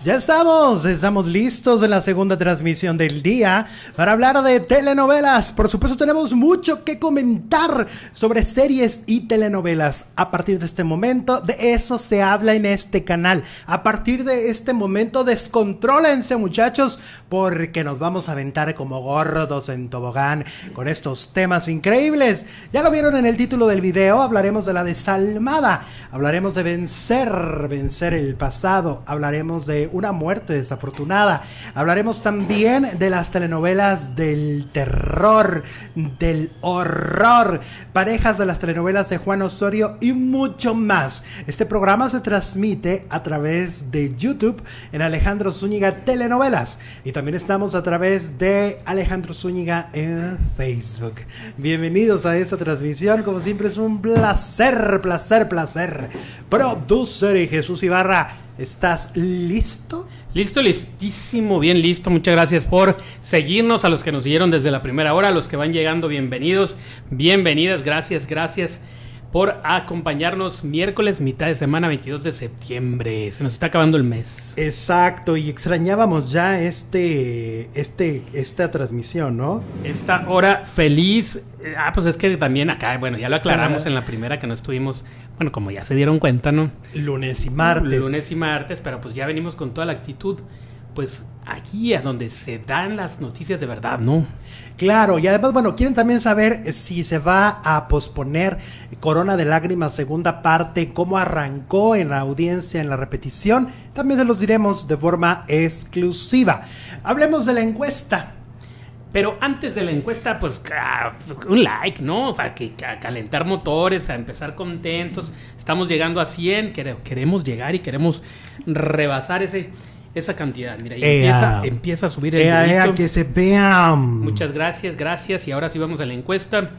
Ya estamos listos en la segunda transmisión del día para hablar de telenovelas. Por supuesto tenemos mucho que comentar sobre series y telenovelas. A partir de este momento, de eso se habla en este canal. A partir de este momento, descontrólense, muchachos, porque nos vamos a aventar como gordos en tobogán con estos temas increíbles. Ya lo vieron en el título del video, hablaremos de la desalmada, hablaremos de vencer el pasado, hablaremos de una muerte desafortunada. Hablaremos también de las telenovelas del terror, del horror, parejas de las telenovelas de Juan Osorio y mucho más. Este programa se transmite a través de YouTube en Alejandro Zúñiga Telenovelas y también estamos a través de Alejandro Zúñiga en Facebook. Bienvenidos a esta transmisión, como siempre es un placer. Producer y Jesús Ibarra, ¿estás listo? Listísimo, bien listo. Muchas gracias por seguirnos, a los que nos siguieron desde la primera hora, a los que van llegando, bienvenidos, bienvenidas, gracias por acompañarnos. Miércoles, mitad de semana, 22 de septiembre, se nos está acabando el mes. Exacto, y extrañábamos ya esta transmisión, ¿no? Esta hora feliz. Pues es que también acá, bueno, ya lo aclaramos en la primera que no estuvimos, bueno, como ya se dieron cuenta, ¿no? Lunes y martes, pero pues ya venimos con toda la actitud, pues aquí a donde se dan las noticias de verdad, ¿no? Claro, y además, bueno, quieren también saber si se va a posponer Corona de Lágrimas segunda parte, cómo arrancó en la audiencia, en la repetición, también se los diremos de forma exclusiva. Hablemos de la encuesta. Pero antes de la encuesta, pues un like, ¿no? Para a calentar motores, a empezar contentos. Estamos llegando a 100, queremos llegar y queremos rebasar esa cantidad. Mira, y empieza a subir el dedito. Que se vean. Muchas gracias. Y ahora sí vamos a la encuesta.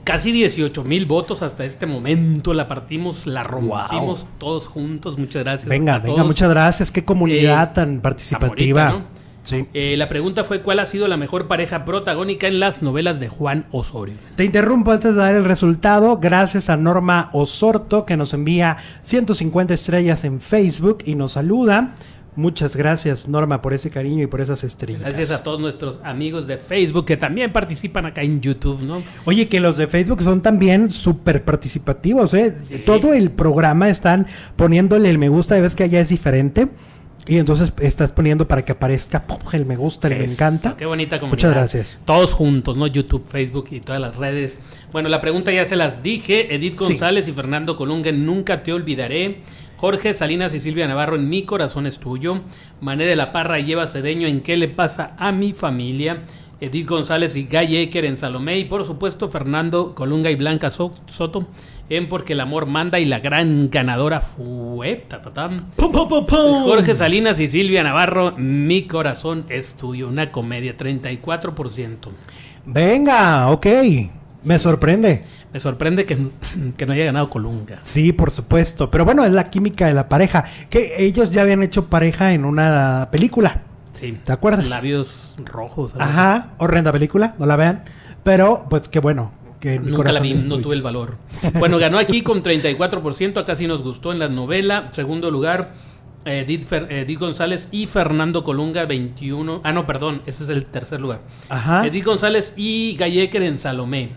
Casi 18,000 votos hasta este momento. La partimos, la rompimos todos juntos. Muchas gracias. Venga, muchas gracias. Qué comunidad tan participativa. Bonita, ¿no? Sí. La pregunta fue: ¿cuál ha sido la mejor pareja protagónica en las novelas de Juan Osorio? Te interrumpo antes de dar el resultado. Gracias a Norma Osorto, que nos envía 150 estrellas en Facebook y nos saluda. Muchas gracias, Norma, por ese cariño y por esas estrellas. Gracias a todos nuestros amigos de Facebook que también participan acá en YouTube, ¿no? Oye, que los de Facebook son también súper participativos, ¿eh? Sí. Todo el programa están poniéndole el me gusta, y ves que allá es diferente. Y entonces estás poniendo para que aparezca el me gusta, el me encanta. Qué bonita comunidad. Muchas gracias. Todos juntos, ¿no? YouTube, Facebook y todas las redes. Bueno, la pregunta ya se las dije. Edith González y Fernando Colunga en Nunca te olvidaré. Jorge Salinas y Silvia Navarro en Mi corazón es tuyo. Mané de la Parra y Eva Cedeño en ¿Qué le pasa a mi familia? Edith González y Guy Ecker en Salomé. Y por supuesto Fernando Colunga y Blanca Soto en Porque el amor manda. Y la gran ganadora fue Jorge Salinas y Silvia Navarro, Mi corazón es tuyo. Una comedia, 34%. Venga, ok. Me sorprende. Me sorprende que no haya ganado Colunga. Sí, por supuesto. Pero bueno, es la química de la pareja. Que ellos ya habían hecho pareja en una película. Sí. ¿Te acuerdas? Labios rojos. Ajá, horrenda película, no la vean. Pero pues qué bueno. Que nunca la vi, no tuve el valor. Bueno, ganó aquí con 34%. Acá sí nos gustó en la novela. Segundo lugar, Edith González y Fernando Colunga, 21. Ah, no, perdón, ese es el tercer lugar. Ajá. Edith González y Guy Ecker en Salomé.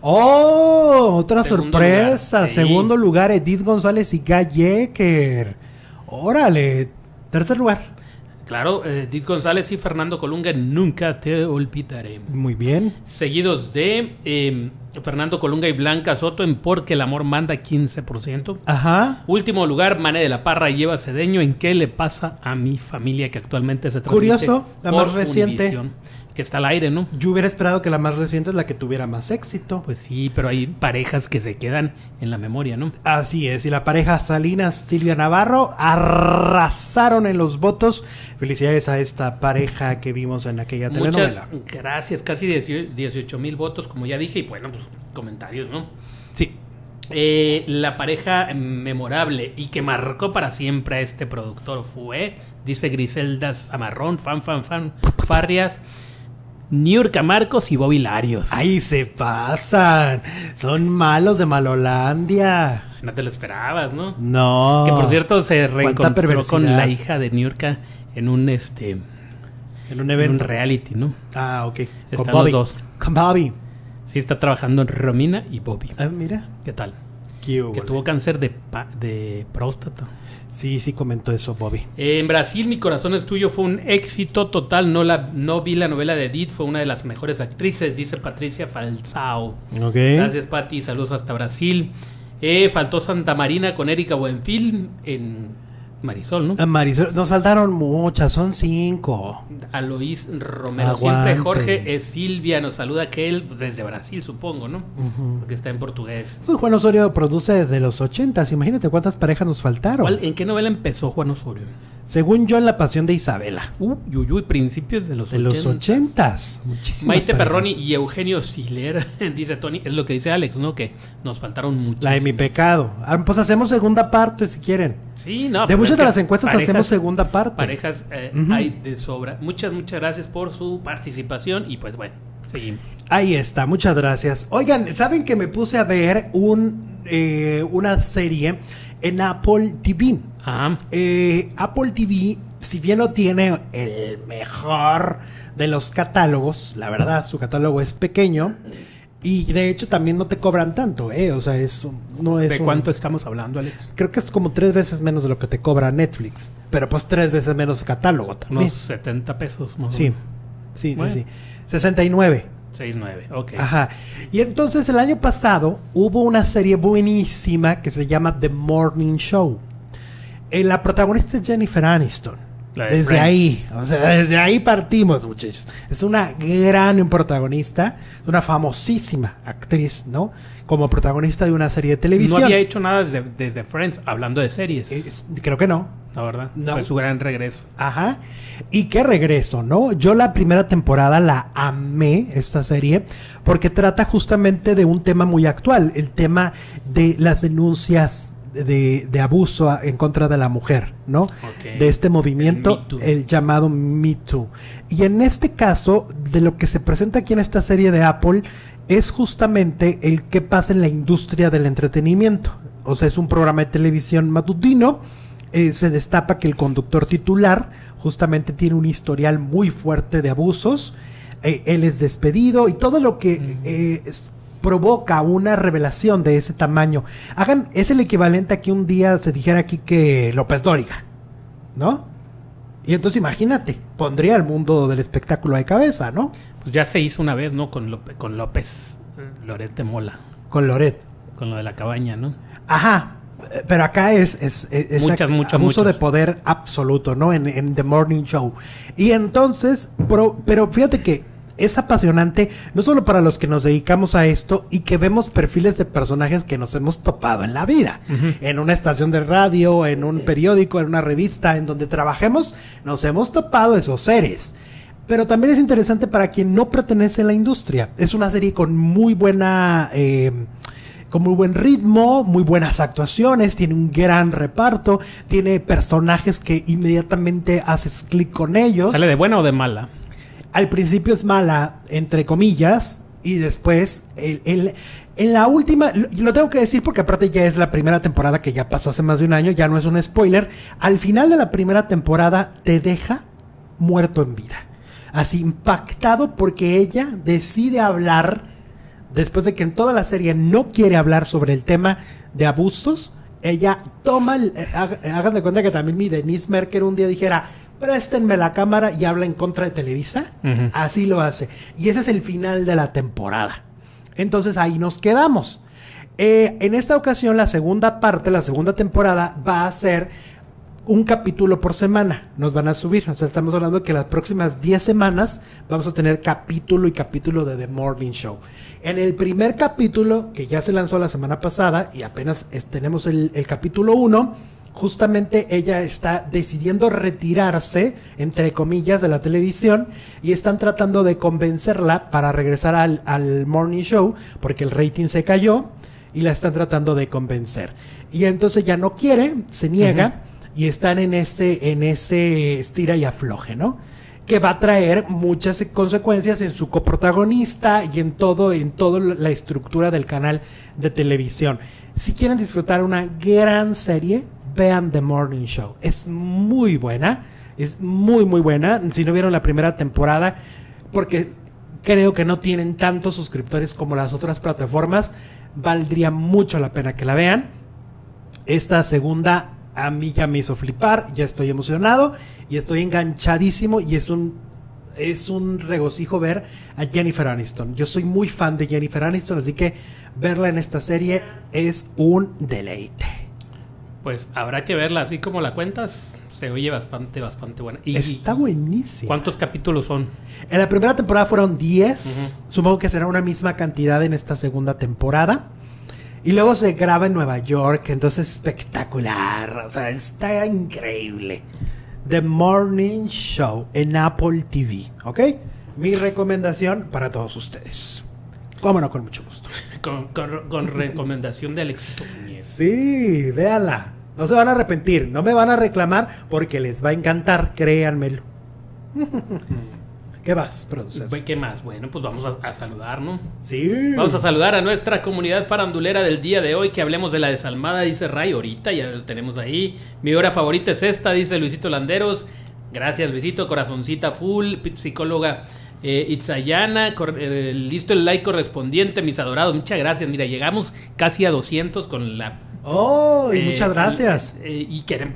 ¡Oh! Otra sorpresa. Lugar, sí. Segundo lugar, Edith González y Guy Ecker. ¡Órale! Tercer lugar. Claro, Edith González y Fernando Colunga, Nunca te olvidaré. Muy bien. Seguidos de Fernando Colunga y Blanca Soto en Porque el amor manda, 15%. Ajá. Último lugar, Mané de la Parra y Eva Cedeño en ¿Qué le pasa a mi familia? Que actualmente se transmite. Curioso, la más reciente. Univisión, que está al aire, ¿no? Yo hubiera esperado que la más reciente es la que tuviera más éxito. Pues sí, pero hay parejas que se quedan en la memoria, ¿no? Así es, y la pareja Salinas-Silvia Navarro arrasaron en los votos. Felicidades a esta pareja que vimos en aquella telenovela. Muchas gracias, casi 18,000 votos, como ya dije, y bueno, pues comentarios, ¿no? Sí. La pareja memorable y que marcó para siempre a este productor fue, dice Griselda Zamarrón, fan, Farrias, Niurka Marcos y Bobby Larios. ¡Ay, se pasan! Son malos de Malolandia. No te lo esperabas, ¿no? No. Que por cierto se reencontró perversidad. con la hija de Niurka en un En un evento. un reality, ¿no? Ah, ok. Están Bobby. los dos. Con Bobby. Sí, está trabajando en Romina y Bobby. Ah, mira. ¿Qué tal? Qué Que hubo. tuvo cáncer de próstata. Sí, sí comentó eso, Bobby. En Brasil, Mi corazón es tuyo fue un éxito total. No vi la novela de Edith, fue una de las mejores actrices, dice Patricia Falsao. Ok. Gracias, Pati. Saludos hasta Brasil. Faltó Santa Marina con Erika Buenfil en Marisol, ¿no? Marisol, nos faltaron muchas, son 5. Aloís Romero. Aguante. Siempre Jorge Silvia nos saluda, que él desde Brasil, supongo, ¿no? Porque está en portugués. Juan Osorio produce desde los 80s. Imagínate cuántas parejas nos faltaron. ¿En qué novela empezó Juan Osorio? Según yo, en La Pasión de Isabela. Principios de los De los 80s. Muchísimas Maite parejas. Perroni y Eugenio Siler, dice Tony, es lo que dice Alex, ¿no? Que nos faltaron muchas. La de Mi Pecado. Pues hacemos segunda parte si quieren. Sí, no. De pero muchas es de que las encuestas hacemos segunda parte. Parejas hay de sobra. Muchas gracias por su participación y pues bueno, seguimos. Ahí está, muchas gracias. Oigan, ¿saben que me puse a ver una serie en Apple TV? Ajá. Apple TV, si bien no tiene el mejor de los catálogos, la verdad, su catálogo es pequeño y de hecho también no te cobran tanto, o sea, no es ¿De cuánto estamos hablando, Alex? Creo que es como 3 veces menos de lo que te cobra Netflix, pero pues 3 veces menos catálogo también. Unos 70 pesos más o Sí, menos. sí, Bueno. sí. 69. 6.9, ok. Ajá. Y entonces el año pasado hubo una serie buenísima que se llama The Morning Show. La protagonista es Jennifer Aniston. La de Desde Friends. ahí, o sea, desde ahí partimos, muchachos. Es una gran protagonista, una famosísima actriz, ¿no? Como protagonista de una serie de televisión. No había hecho nada desde Friends, hablando de series. Creo que no. La verdad. No. Fue su gran regreso. Ajá. Y qué regreso, ¿no? Yo la primera temporada la amé, esta serie, porque trata justamente de un tema muy actual, el tema de las denuncias de abuso en contra de la mujer, ¿no? Ok. De este movimiento, El Me Too. el llamado Me Too. Y en este caso, de lo que se presenta aquí en esta serie de Apple, es justamente el que pasa en la industria del entretenimiento. O sea, es un programa de televisión matutino. Se destapa que el conductor titular justamente tiene un historial muy fuerte de abusos. Él es despedido y todo lo que provoca una revelación de ese tamaño. Es el equivalente a que un día se dijera aquí que López Dóriga, ¿no? Y entonces imagínate, pondría al mundo del espectáculo de cabeza, ¿no? Pues ya se hizo una vez, ¿no? Con López Loret de Mola. Con Loret. Con lo de la cabaña, ¿no? Ajá. Pero acá es abuso de poder absoluto, ¿no? En The Morning Show. Y entonces, pero fíjate que es apasionante, no solo para los que nos dedicamos a esto y que vemos perfiles de personajes que nos hemos topado en la vida. En una estación de radio, en un periódico, en una revista, en donde trabajemos, nos hemos topado esos seres. Pero también es interesante para quien no pertenece a la industria. Es una serie con muy buena... con muy buen ritmo, muy buenas actuaciones, tiene un gran reparto, tiene personajes que inmediatamente haces clic con ellos. ¿Sale de buena o de mala? Al principio es mala, entre comillas, y después, en la última, lo tengo que decir porque aparte ya es la primera temporada que ya pasó hace más de un año, ya no es un spoiler, al final de la primera temporada te deja muerto en vida, así impactado porque ella decide hablar, después de que en toda la serie no quiere hablar sobre el tema de abusos, ella toma, hagan de cuenta que también mi Denise Merker un día dijera, préstenme la cámara y habla en contra de Televisa. Así lo hace. Y ese es el final de la temporada. Entonces ahí nos quedamos. En esta ocasión, la segunda parte, la segunda temporada, va a ser un capítulo por semana. Nos van a subir. O sea, estamos hablando de que las próximas 10 semanas vamos a tener capítulo y capítulo de The Morning Show. En el primer capítulo, que ya se lanzó la semana pasada, y apenas tenemos el capítulo 1, justamente ella está decidiendo retirarse, entre comillas, de la televisión y están tratando de convencerla para regresar al Morning Show porque el rating se cayó y la están tratando de convencer. Y entonces ya no quiere, se niega y están en ese estira y afloje, ¿no? que va a traer muchas consecuencias en su coprotagonista y en toda la estructura del canal de televisión. Si quieren disfrutar una gran serie, vean The Morning Show. Es muy buena, es muy muy buena. Si no vieron la primera temporada, porque creo que no tienen tantos suscriptores como las otras plataformas, valdría mucho la pena que la vean. Esta segunda a mí ya me hizo flipar, ya estoy emocionado y estoy enganchadísimo, y es un regocijo ver a Jennifer Aniston. Yo soy muy fan de Jennifer Aniston, así que verla en esta serie es un deleite. Pues habrá que verla, así como la cuentas, se oye bastante buena. Está buenísima. ¿Cuántos capítulos son? En la primera temporada fueron 10, supongo que será una misma cantidad en esta segunda temporada. Y luego se graba en Nueva York, entonces espectacular, o sea, está increíble. The Morning Show en Apple TV, ¿ok? Mi recomendación para todos ustedes. Cómo no, con mucho gusto. Con recomendación de Alexito Muñez. Sí, véanla. No se van a arrepentir, no me van a reclamar porque les va a encantar, créanmelo. ¿Qué más, producer? ¿Qué más? Bueno, pues vamos a saludar, ¿no? Sí. Vamos a saludar a nuestra comunidad farandulera del día de hoy, que hablemos de la desalmada, dice Ray, ahorita ya lo tenemos ahí. Mi hora favorita es esta, dice Luisito Landeros. Gracias, Luisito, corazoncita full, psicóloga Itzayana, listo el like correspondiente, mis adorados, muchas gracias. Mira, llegamos casi a 200 con la... ¡Oh! Y muchas gracias.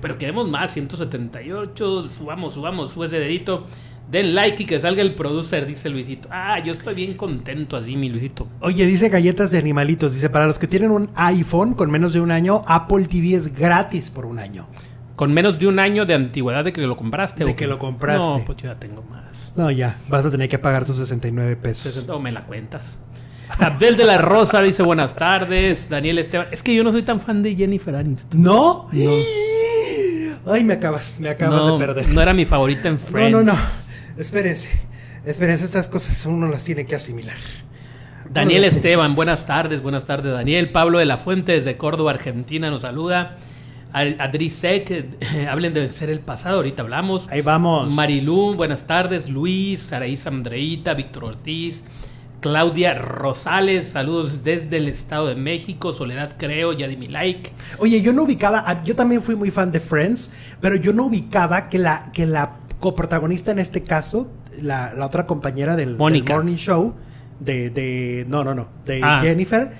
Pero queremos más, 178, subamos, sube ese dedito. Den like y que salga el producer, dice Luisito. Yo estoy bien contento así, mi Luisito. Oye, dice Galletas de Animalitos. Dice, para los que tienen un iPhone con menos de un año, Apple TV es gratis por un año. ¿Con menos de un año de antigüedad de que lo compraste? De que lo compraste. No, pues yo ya tengo más. No, ya. Vas a tener que pagar tus 69 pesos. 60, o me la cuentas. Abdel de la Rosa dice, buenas tardes. Daniel Esteban. Es que yo no soy tan fan de Jennifer Aniston. ¿No? No. Ay, me acabas de perder. No era mi favorita en Friends. No. Espérense, estas cosas uno las tiene que asimilar. Daniel Esteban, buenas tardes Daniel. Pablo de la Fuente desde Córdoba, Argentina nos saluda. Adri Sec, hablen de vencer el pasado, ahorita hablamos. Ahí vamos. Marilú, buenas tardes. Luis, Araíz Andreita, Víctor Ortiz, Claudia Rosales, saludos desde el Estado de México. Soledad Creo, ya di mi like. Oye, yo no ubicaba, yo también fui muy fan de Friends, pero yo no ubicaba que la coprotagonista en este caso, la otra compañera del Morning Show, de Jennifer,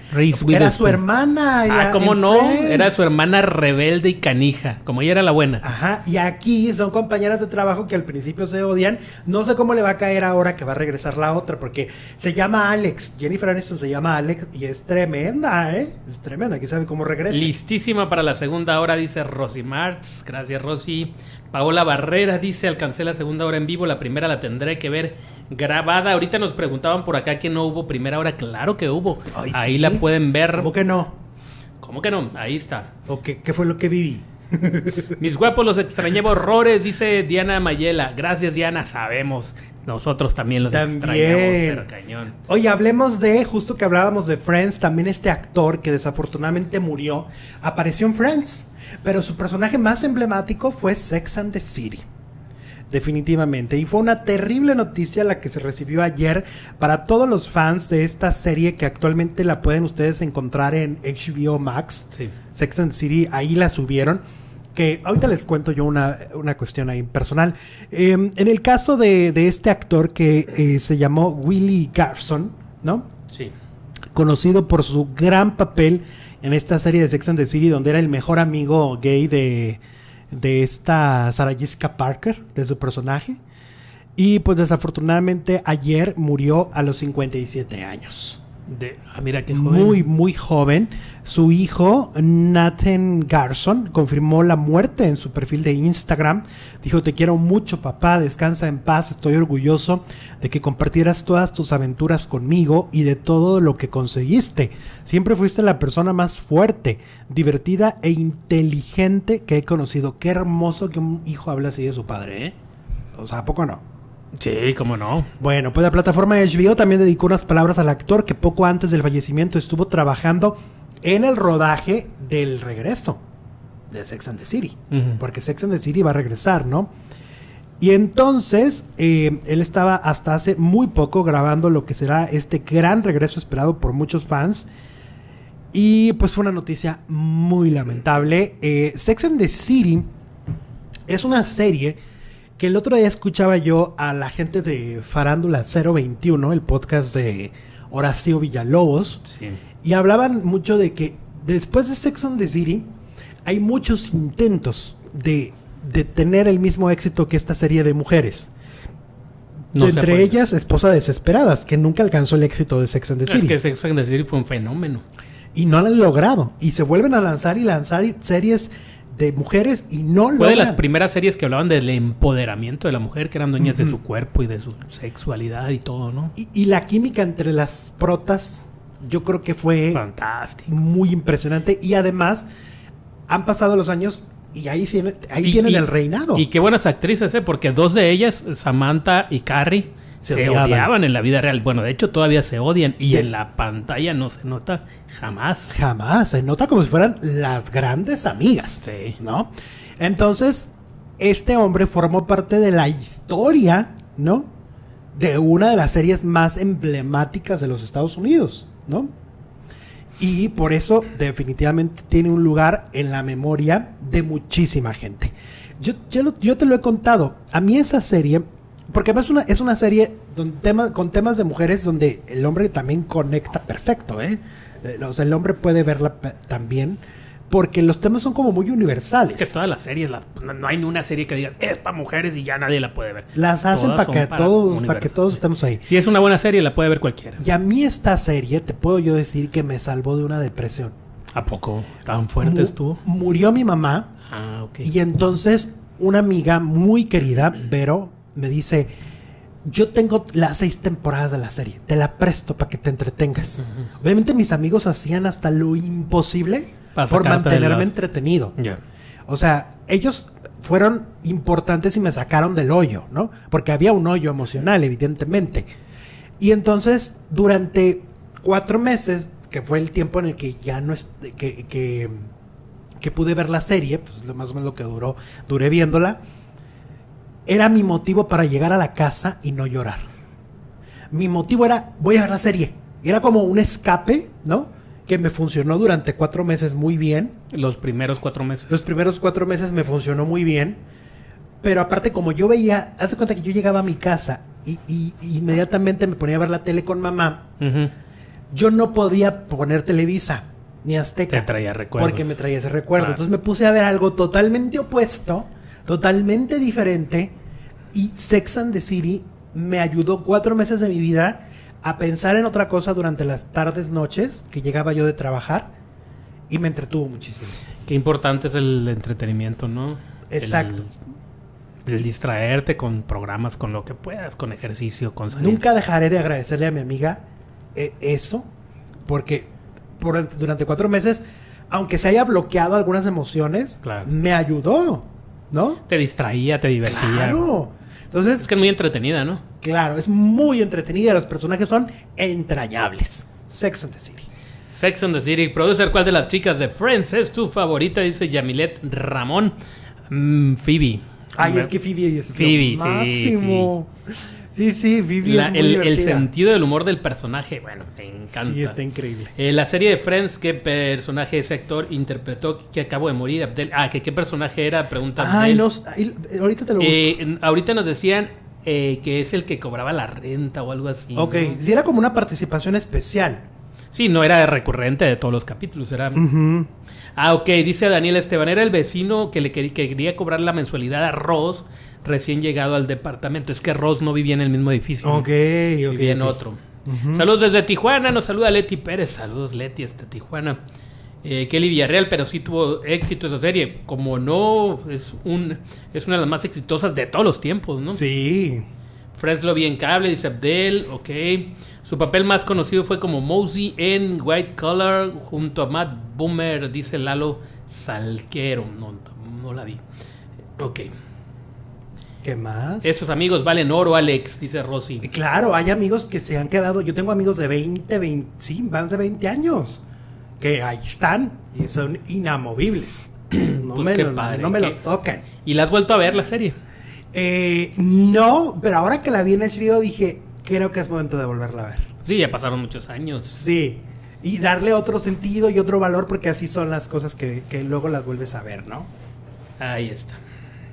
era su hermana. ¿Cómo no? Friends. Era su hermana rebelde y canija, como ella era la buena. Ajá, y aquí son compañeras de trabajo que al principio se odian. No sé cómo le va a caer ahora que va a regresar la otra, porque se llama Alex. Jennifer Aniston se llama Alex y es tremenda, es tremenda. ¿Quién sabe cómo regresa? Listísima para la segunda hora, dice Rosy Martz. Gracias, Rosy. Paola Barrera dice, alcancé la segunda hora en vivo, la primera la tendré que ver grabada. Ahorita nos preguntaban por acá que no hubo primera hora. Claro que hubo. Ay, ahí ¿sí? La pueden ver. ¿Cómo que no? ¿Cómo que no? Ahí está. ¿O qué fue lo que viví? Mis guapos, los extrañaba horrores, dice Diana Mayela. Gracias, Diana, sabemos. Nosotros también los extrañamos, pero cañón. Oye, hablemos de, justo que hablábamos de Friends, también este actor que desafortunadamente murió, apareció en Friends, pero su personaje más emblemático fue Sex and the City. Definitivamente. Y fue una terrible noticia la que se recibió ayer para todos los fans de esta serie que actualmente la pueden ustedes encontrar en HBO Max. Sí. Sex and the City, ahí la subieron. Que ahorita les cuento yo una cuestión ahí personal. En el caso de este actor que se llamó Willie Garson, ¿no? Sí. Conocido por su gran papel en esta serie de Sex and the City, donde era el mejor amigo gay de esta Sarah Jessica Parker, de su personaje. Y pues desafortunadamente ayer murió a los 57 años. Mira qué joven. Muy, muy joven. Su hijo, Nathan Garson, confirmó la muerte en su perfil de Instagram. Dijo, te quiero mucho, papá, descansa en paz. Estoy orgulloso de que compartieras todas tus aventuras conmigo y de todo lo que conseguiste. Siempre fuiste la persona más fuerte, divertida e inteligente que he conocido. Qué hermoso que un hijo hable así de su padre, ¿eh? O sea, ¿a poco no? Sí, cómo no. Bueno, pues la plataforma de HBO también dedicó unas palabras al actor que poco antes del fallecimiento estuvo trabajando en el rodaje del regreso de Sex and the City. Porque Sex and the City va a regresar, ¿no? Y entonces, él estaba hasta hace muy poco grabando lo que será este gran regreso esperado por muchos fans. Y pues fue una noticia muy lamentable. Sex and the City es una serie que el otro día escuchaba yo a la gente de Farándula 021, el podcast de Horacio Villalobos. Sí. Y hablaban mucho de que después de Sex and the City hay muchos intentos de tener el mismo éxito que esta serie de mujeres. Entre ellas, Esposa Desesperadas, que nunca alcanzó el éxito de Sex and the City. Es que Sex and the City fue un fenómeno. Y no lo han logrado. Y se vuelven a lanzar series de mujeres y no logran. Fue de las primeras series que hablaban del empoderamiento de la mujer, que eran dueñas de su cuerpo y de su sexualidad y todo, ¿no? Y la química entre las protas, yo creo que fue fantástico, muy impresionante. Y además, han pasado los años y ahí tienen el reinado. Y qué buenas actrices, porque dos de ellas, Samantha y Carrie, se odiaban en la vida real. Bueno, de hecho todavía se odian. Y en la pantalla no se nota jamás. Jamás. Se nota como si fueran las grandes amigas. Sí. ¿No? Entonces, este hombre formó parte de la historia, ¿no? De una de las series más emblemáticas de los Estados Unidos, ¿no? Y por eso definitivamente tiene un lugar en la memoria de muchísima gente. Yo te lo he contado. A mí esa serie, porque además es una serie con temas de mujeres donde el hombre también conecta perfecto, ¿eh? O sea, el hombre puede verla también, porque los temas son como muy universales. Es que todas las series, no hay ni una serie que diga es para mujeres y ya nadie la puede ver. Las hacen para que todos estemos ahí. Si es una buena serie, la puede ver cualquiera. Y a mí esta serie, te puedo yo decir que me salvó de una depresión. ¿A poco? ¿Estaban fuertes tú? Murió mi mamá. Ah, ok. Y entonces una amiga muy querida, Vero, me dice: yo tengo las 6 temporadas de la serie, te la presto para que te entretengas. Obviamente mis amigos hacían hasta lo imposible por mantenerme entretenido. Yeah. O sea, ellos fueron importantes y me sacaron del hoyo, ¿no? Porque había un hoyo emocional, evidentemente. Y entonces, durante 4 meses, que fue el tiempo en el que ya no que pude ver la serie, pues más o menos lo que duré viéndola, era mi motivo para llegar a la casa y no llorar. Mi motivo era, voy a ver la serie. Era como un escape, ¿no? Que me funcionó durante 4 meses muy bien. Los primeros 4 meses. Los primeros 4 meses me funcionó muy bien. Pero aparte, como yo veía, haz de cuenta que yo llegaba a mi casa y inmediatamente me ponía a ver la tele con mamá. Yo no podía poner Televisa ni Azteca. Te traía recuerdos. Porque me traía ese recuerdo. Entonces me puse a ver algo totalmente opuesto, totalmente diferente. Y Sex and the City me ayudó 4 meses de mi vida a pensar en otra cosa durante las tardes, noches que llegaba yo de trabajar, y me entretuvo muchísimo. Qué importante es el entretenimiento, ¿no? Exacto. El distraerte con programas, con lo que puedas, con ejercicio, con salir. Nunca dejaré de agradecerle a mi amiga eso, porque durante 4 meses, aunque se haya bloqueado algunas emociones, claro, me ayudó, ¿no? Te distraía, te divertía. Claro. Entonces, es que es muy entretenida, ¿no? Claro, es muy entretenida. Los personajes son entrañables. Sex and the City. Sex and the City. Producer, ¿cuál de las chicas de Friends es tu favorita? Dice Yamilet Ramón. Phoebe. Ay, es que Phoebe es Phoebe, lo máximo. Sí, Phoebe es muy el sentido del humor del personaje, bueno, me encanta. Sí, está increíble. La serie de Friends, ¿qué personaje ese actor interpretó que acabo de morir? Abdel. ¿Qué personaje era? Pregunta. Ay, no, ahorita te lo busco. Ahorita nos decían que es el que cobraba la renta o algo así. Ok, ¿no? Sí, era como una participación especial. Sí, no era recurrente de todos los capítulos, era... ok, dice Daniel Esteban, era el vecino que quería cobrar la mensualidad a Ross, recién llegado al departamento. Es que Ross no vivía en el mismo edificio. Ok. Vivía en otro. Saludos desde Tijuana, nos saluda Leti Pérez. Saludos, Leti, hasta Tijuana. Kelly Villarreal, pero sí tuvo éxito esa serie. Como no, es una de las más exitosas de todos los tiempos, ¿no? Sí. Friends lo vi en cable, dice Abdel, ok. Su papel más conocido fue como Mosey en White Collar junto a Matt Bomer, dice Lalo Salquero. No la vi. Ok. ¿Qué más? Esos amigos valen oro, Alex, dice Rosy. Claro, hay amigos que se han quedado. Yo tengo amigos de 20, sí, más de 20 años. Que ahí están y son inamovibles. No pues me los tocan. ¿Y la has vuelto a ver la serie? No, pero ahora que la vi en HBO dije, creo que es momento de volverla a ver. Sí, ya pasaron muchos años. Sí, y darle otro sentido y otro valor porque así son las cosas que luego las vuelves a ver, ¿no? Ahí está.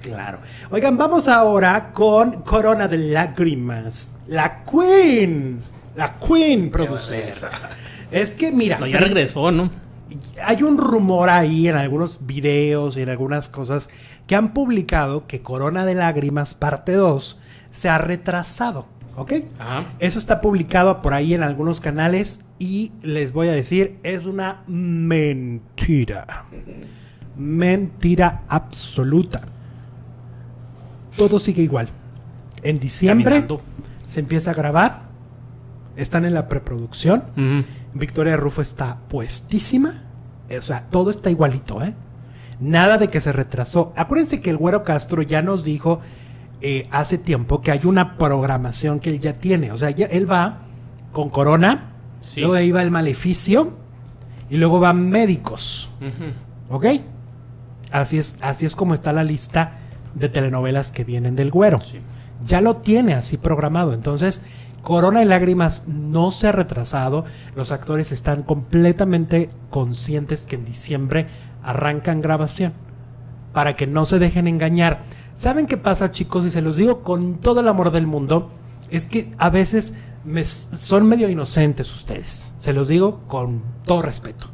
Claro. Oigan, vamos ahora con Corona de Lágrimas. La Queen producer. Es que mira, No, ya regresó, ¿no? hay un rumor ahí en algunos videos y en algunas cosas que han publicado que Corona de Lágrimas parte 2 se ha retrasado, ¿ok? Ajá. Eso está publicado por ahí en algunos canales y les voy a decir, es una mentira. Mentira absoluta. Todo sigue igual. En diciembre Caminando. se empieza a grabar, están en la preproducción. Ujú. Victoria Rufo está puestísima. O sea, todo está igualito, ¿eh? Nada de que se retrasó. Acuérdense que el Güero Castro ya nos dijo hace tiempo que hay una programación que él ya tiene. O sea, él va con Corona, Sí. luego ahí va el Maleficio y luego van Médicos. Ujú. ¿Ok? Así es como está la lista de telenovelas que vienen del Güero. Sí. Ya lo tiene así programado. Entonces, Corona de Lágrimas no se ha retrasado. Los actores están completamente conscientes que en diciembre arrancan grabación. Para que no se dejen engañar. ¿Saben qué pasa, chicos? Y se los digo con todo el amor del mundo. Es que a veces son medio inocentes ustedes. Se los digo con todo respeto.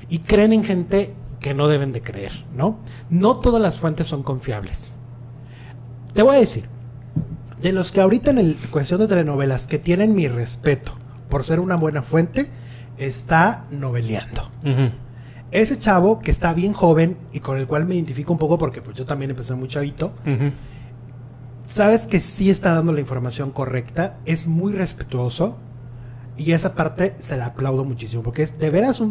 Y creen en gente que no deben de creer, ¿no? No todas las fuentes son confiables. Te voy a decir, de los que ahorita en el cuestión de telenovelas que tienen mi respeto por ser una buena fuente, está Noveleando. Ujú. Ese chavo que está bien joven y con el cual me identifico un poco porque pues yo también empecé muy chavito, Ujú. sabes que sí está dando la información correcta, es muy respetuoso y esa parte se la aplaudo muchísimo porque es de veras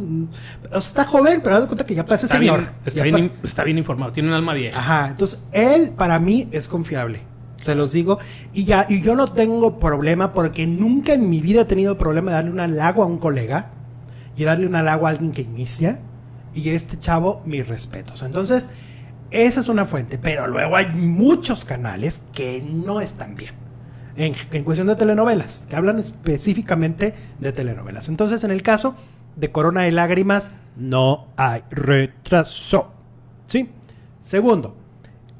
está joven, pero haz de cuenta que ya parece señor. Está bien informado, tiene un alma vieja. Ajá, entonces él para mí es confiable. Se los digo, y yo no tengo problema porque nunca en mi vida he tenido problema de darle un halago a un colega y darle un halago a alguien que inicia. Y este chavo, mis respetos. Entonces, esa es una fuente, pero luego hay muchos canales que no están bien. En cuestión de telenovelas, que hablan específicamente de telenovelas. Entonces, en el caso de Corona de Lágrimas, no hay retraso. ¿Sí? Segundo,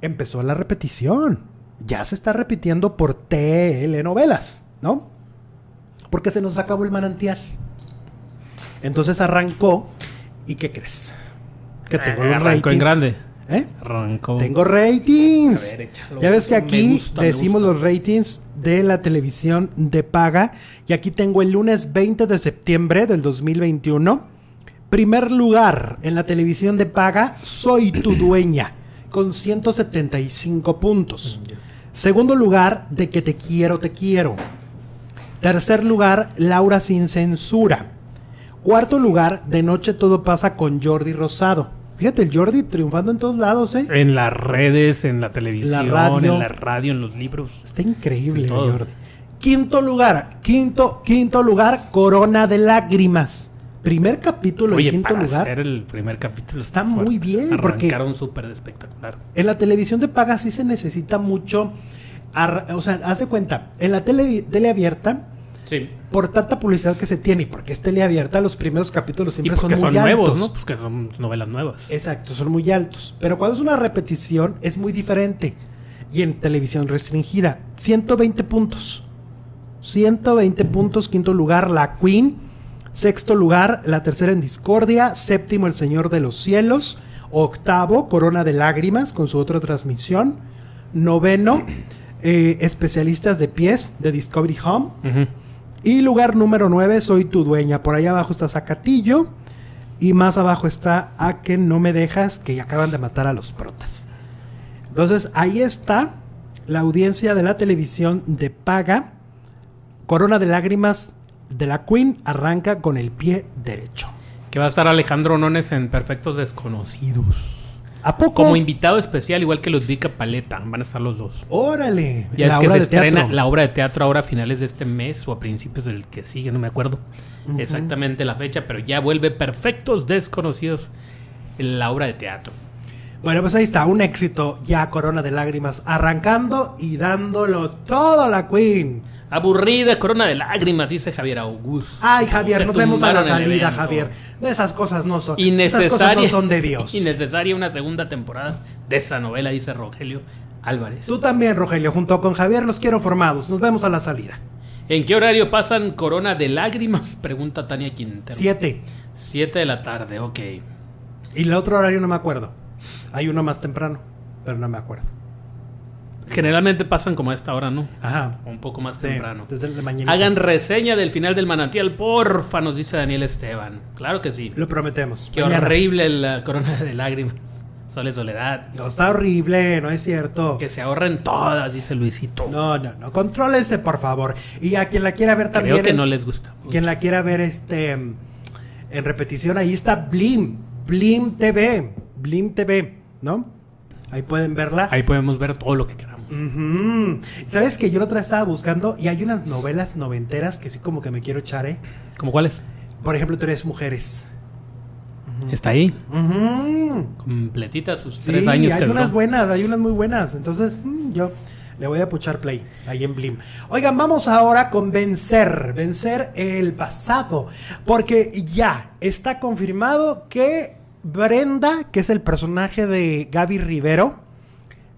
empezó la repetición. Ya se está repitiendo por telenovelas, ¿no? Porque se nos acabó el manantial. Entonces arrancó. ¿Y qué crees? Que tengo los ratings. Arrancó en grande. ¿Eh? Arrancó. Tengo ratings. A ver, échalo. Ya ves que Me aquí gusta, decimos me gusta. los ratings de la televisión de paga. Y aquí tengo el lunes 20 de septiembre del 2021. Primer lugar en la televisión de paga, Soy tu dueña, con 175 puntos. Segundo lugar, De que te quiero, te quiero. Tercer lugar, Laura sin censura. Cuarto lugar, De noche todo pasa, con Jordi Rosado. Fíjate, el Jordi triunfando en todos lados, ¿eh? En las redes, en la televisión, La radio. en la radio, en los libros. Está increíble, En todo. Jordi. Quinto lugar, Corona de Lágrimas. Primer capítulo Oye, en quinto para lugar. hacer el primer capítulo Está muy bien, porque- Arrancaron súper espectacular. En la televisión de paga sí se necesita mucho. O sea, haz de cuenta, en la tele abierta, Sí. por tanta publicidad que se tiene y porque es tele abierta, los primeros capítulos Y siempre son porque muy son nuevos, altos. ¿no? Pues que son novelas nuevas. Exacto, son muy altos. Pero cuando es una repetición es muy diferente. Y en televisión restringida, 120 puntos. 120 puntos, quinto lugar, La Queen. Sexto lugar, La Tercera en Discordia. Séptimo, El Señor de los Cielos. Octavo, Corona de Lágrimas, con su otra transmisión. Noveno, Especialistas de Pies, de Discovery Home. Ujú. Y lugar número 9, Soy tu dueña. Por ahí abajo está Zacatillo. Y más abajo está A que no me dejas, que ya acaban de matar a los protas. Entonces ahí está la audiencia de la televisión de paga. Corona de Lágrimas de La Queen arranca con el pie derecho. Que va a estar Alejandro Nones en Perfectos Desconocidos. ¿A poco? Como invitado especial, igual que Ludvika Paleta. Van a estar los dos. Órale. Ya la es que obra se de estrena teatro. la obra de teatro ahora a finales de este mes o a principios del que sigue, no me acuerdo exactamente la fecha, pero ya vuelve Perfectos Desconocidos en la obra de teatro. Bueno, pues ahí está, un éxito ya, Corona de Lágrimas, arrancando y dándolo todo a la Queen. Aburrida Corona de Lágrimas, dice Javier Augusto. Ay, Javier, Te nos vemos a la tumbaron el salida, evento. Javier. Esas cosas no son. Innecesaria. Esas cosas no son de Dios. Innecesaria una segunda temporada de esa novela, dice Rogelio Álvarez. Tú también, Rogelio, junto con Javier, los quiero formados. Nos vemos a la salida. ¿En qué horario pasan Corona de Lágrimas? Pregunta Tania Quintero. 7. 7 de la tarde, ok. Y el otro horario no me acuerdo. Hay uno más temprano, pero no me acuerdo. Generalmente pasan como a esta hora, ¿no? Ajá. O un poco más Sí, temprano. desde el de mañana. Hagan reseña del final del manantial, porfa, nos dice Daniel Esteban. Claro que sí. Lo prometemos. Qué Mañana. horrible la Corona de Lágrimas. Sole Soledad. No, está horrible, no es cierto. Que se ahorren todas, dice Luisito. No. Contrólense, por favor. Y a quien la quiera ver también. Creo que no les gusta mucho. Quien la quiera ver en repetición, ahí está Blim TV, ¿no? Ahí pueden verla. Ahí podemos ver todo lo que queramos. Ujú. ¿Sabes que yo la otra vez estaba buscando y hay unas novelas noventeras que sí como que me quiero echar, eh? ¿Cómo cuáles? Por ejemplo, 3 mujeres. Está ahí. Ujú. Completita sus Sí, 3 años hay que unas duró. buenas, hay unas muy buenas. Entonces, yo le voy a puchar play ahí en Blim. Oigan, vamos ahora con vencer el pasado. Porque ya está confirmado que Brenda, que es el personaje de Gaby Rivero,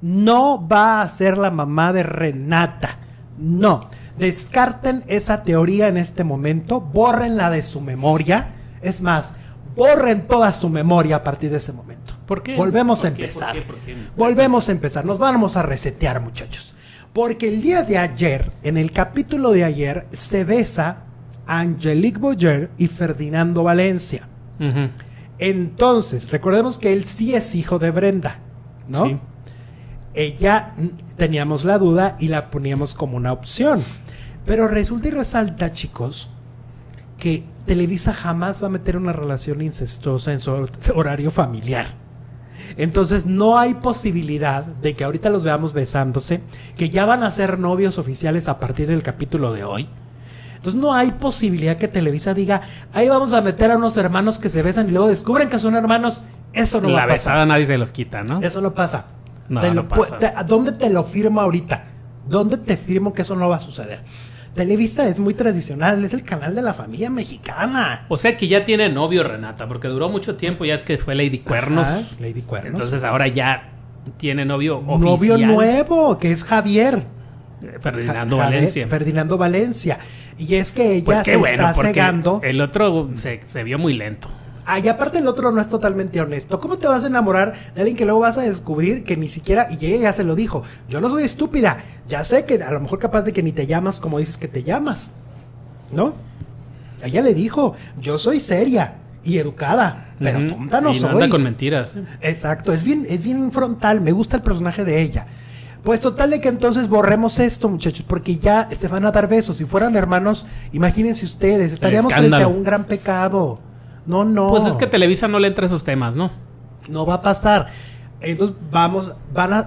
no va a ser la mamá de Renata. No. Descarten esa teoría en este momento. Bórrenla de su memoria. Es más, borren toda su memoria a partir de ese momento. ¿Por qué? Volvemos a ¿Por qué? empezar. ¿Por qué? Volvemos a empezar. Nos vamos a resetear, muchachos. Porque el día de ayer, en el capítulo de ayer, se besa Angelique Boyer y Ferdinando Valencia. Ujú. Entonces, recordemos que él sí es hijo de Brenda, ¿no? Sí. Ella, teníamos la duda y la poníamos como una opción. Pero resulta y resalta, chicos, que Televisa jamás va a meter una relación incestuosa en su horario familiar. Entonces no hay posibilidad de que ahorita los veamos besándose, que ya van a ser novios oficiales a partir del capítulo de hoy. Entonces no hay posibilidad que Televisa diga, ahí vamos a meter a unos hermanos que se besan y luego descubren que son hermanos. Eso no va La a pasar. besada nadie se los quita, ¿no? Eso no pasa. No, Te no lo pasa. ¿Dónde te lo firmo ahorita? ¿Dónde te firmo que eso no va a suceder? Televisa es muy tradicional, es el canal de la familia mexicana. O sea que ya tiene novio Renata, porque duró mucho tiempo, ya es que fue Lady Cuernos. Ajá, Lady Cuernos. Entonces ahora ya tiene novio Novio oficial. nuevo, que es Javier. Ferdinando Javier- Valencia. Ferdinando Valencia. Y es que ella Pues se qué bueno, está porque cegando. el otro se vio muy lento. Y aparte el otro no es totalmente honesto. ¿Cómo te vas a enamorar de alguien que luego vas a descubrir que ni siquiera, y ella ya se lo dijo, yo no soy estúpida, ya sé que a lo mejor capaz de que ni te llamas como dices que te llamas, ¿no? Ella le dijo, yo soy seria y educada, pero Ujú. tonta no Y no soy. anda con mentiras. Exacto, es bien frontal, me gusta el personaje de ella. Pues total de que entonces borremos esto, muchachos, porque ya se van a dar besos. Si fueran hermanos, imagínense ustedes, estaríamos frente escándalo. a un gran pecado. No. Pues es que Televisa no le entra a esos temas, ¿no? No va a pasar. Entonces va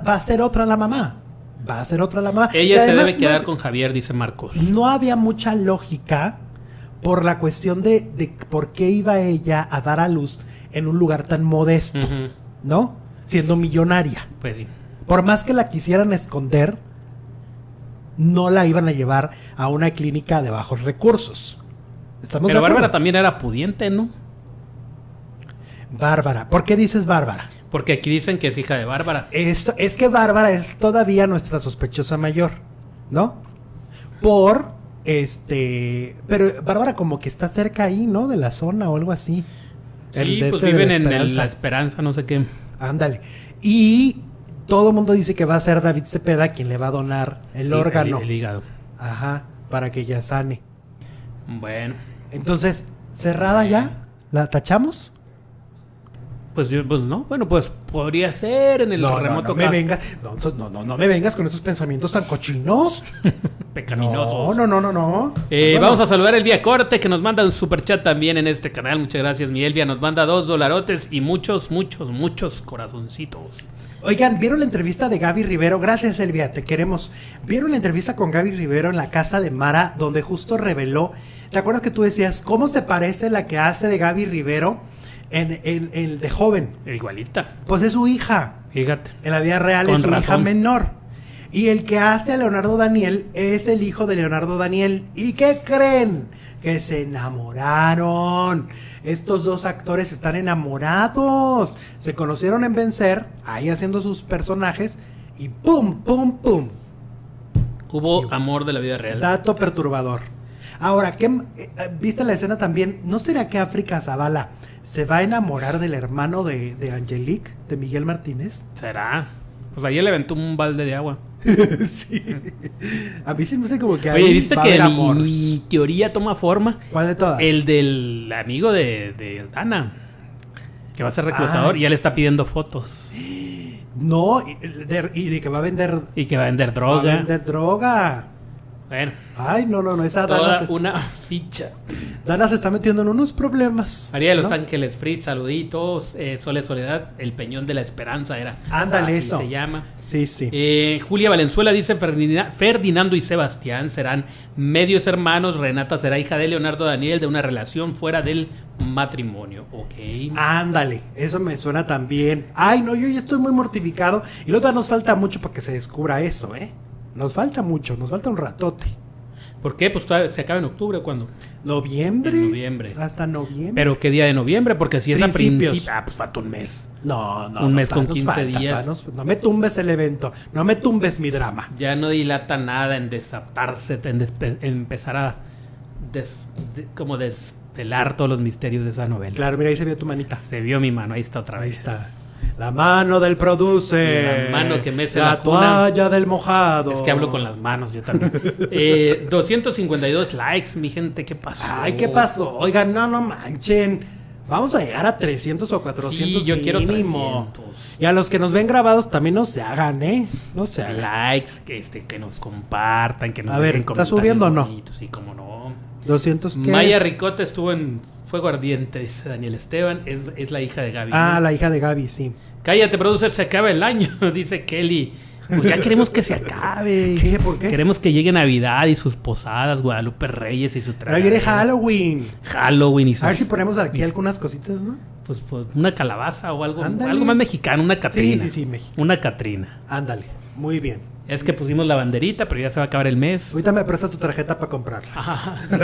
a ser otra la mamá. Va a ser otra la mamá. Y Ella se además debe quedar no, con Javier, dice Marcos. no había mucha lógica por la cuestión de por qué iba ella a dar a luz en un lugar tan modesto, Ujú. ¿no? Siendo millonaria. Pues sí. Por más que la quisieran esconder, no la iban a llevar a una clínica de bajos recursos. ¿Estamos Pero de acuerdo? Bárbara también era pudiente, ¿no? Bárbara. ¿Por qué dices Bárbara? Porque aquí dicen que es hija de Bárbara. Es que Bárbara es todavía nuestra sospechosa mayor, ¿no? Pero Bárbara como que está cerca ahí, ¿no? De la zona o algo así. Sí, de pues de viven la en Esperanza. La Esperanza, no sé qué. Ándale. Y todo el mundo dice que va a ser David Cepeda quien le va a donar el órgano. El hígado. Ajá, para que ella sane. Bueno, Entonces, ¿cerrada ya? ¿La tachamos? pues no. Bueno, pues podría ser en el remoto no me caso. vengas. No me vengas con esos pensamientos tan cochinos. Pecaminosos. No. Vamos a saludar a Elvia Corte, que nos manda un superchat también en este canal. Muchas gracias, mi Elvia. Nos manda $2 y muchos corazoncitos. Oigan, ¿vieron la entrevista de Gaby Rivero? Gracias, Elvia, te queremos. ¿Vieron la entrevista con Gaby Rivero en la casa de Mara, donde justo reveló? ¿Te acuerdas que tú decías cómo se parece la que hace de Gaby Rivero en de joven. Igualita. Pues es su hija. Fíjate. En la vida real Con es su hija razón. menor. Y el que hace a Leonardo Daniel es el hijo de Leonardo Daniel. ¿Y qué creen? Que se enamoraron. Estos dos actores están enamorados. Se conocieron en Vencer, ahí haciendo sus personajes. Y pum, pum, pum. Hubo amor de la vida real. Dato perturbador. Ahora, ¿viste la escena también? ¿No será que África Zavala se va a enamorar del hermano de Angelique, de Miguel Martínez? ¿Será? Pues ayer le aventó un balde de agua. Sí. A mí sí me hace como que Oye, ¿viste va a que haber amor. mi teoría toma forma? ¿Cuál de todas? El del amigo de Dana, que va a ser reclutador, Ay, y ya le está sí. pidiendo fotos. No, y de que va a vender. Y que va a vender Va droga. a vender droga. Bueno, Ay, no, esa toda Dana una ficha. Dana se está metiendo en unos problemas. María de Los ¿no? Ángeles, Fritz, saluditos. Sole Soledad, el Peñón de la Esperanza era. Ándale, así eso. se llama. Sí. Julia Valenzuela dice: Ferdinando y Sebastián serán medios hermanos. Renata será hija de Leonardo Daniel de una relación fuera del matrimonio. Ok. Ándale, eso me suena también. Ay, no, yo ya estoy muy mortificado. Y luego nos falta mucho para que se descubra eso, ¿eh? Nos falta mucho, nos falta un ratote. ¿Por qué? Pues todavía se acaba en octubre, ¿cuándo? ¿Noviembre? En noviembre. Hasta noviembre. ¿Pero qué día de noviembre? Porque si es a Principios. principio. Ah, pues falta un mes. No, Un mes con nos 15 días. No me tumbes el evento, no me tumbes mi drama. Ya no dilata nada en desatarse, en empezar a como desvelar todos los misterios de esa novela. Claro, mira, ahí se vio tu manita. Se vio mi mano, ahí está otra Ahí vez. está. La mano del producer. La mano que mece la la cuna. toalla del mojado. Es que hablo con las manos, yo también. 252 likes, mi gente, ¿qué pasó? Ay, ¿qué pasó? Oigan, no manchen. Vamos a llegar a 300 o 400 Sí, yo quiero mínimo. 300. Y a los que nos ven grabados también no se hagan, ¿eh? No se hagan. Likes, que nos compartan, que nos A ver, dejen ¿está comentarios subiendo o no? bonitos, sí, cómo no. 200 qué. Maya Ricota estuvo en Fuego Ardiente, dice Daniel Esteban, es la hija de Gaby. Ah, ¿no? la hija de Gaby, sí. Cállate, producer, se acaba el año, dice Kelly. Pues ya queremos que se acabe. ¿Qué? ¿Por qué? Queremos que llegue Navidad y sus posadas, Guadalupe Reyes y su Ahora viene Halloween. Halloween y sus... A ver si ponemos aquí algunas cositas, ¿no? Pues una calabaza o algo, Ándale. algo más mexicano, una Catrina. Sí, México. Una Catrina. Ándale, muy bien. Es que pusimos la banderita, pero ya se va a acabar el mes. Ahorita me prestas tu tarjeta para comprarla. Ajá, sí.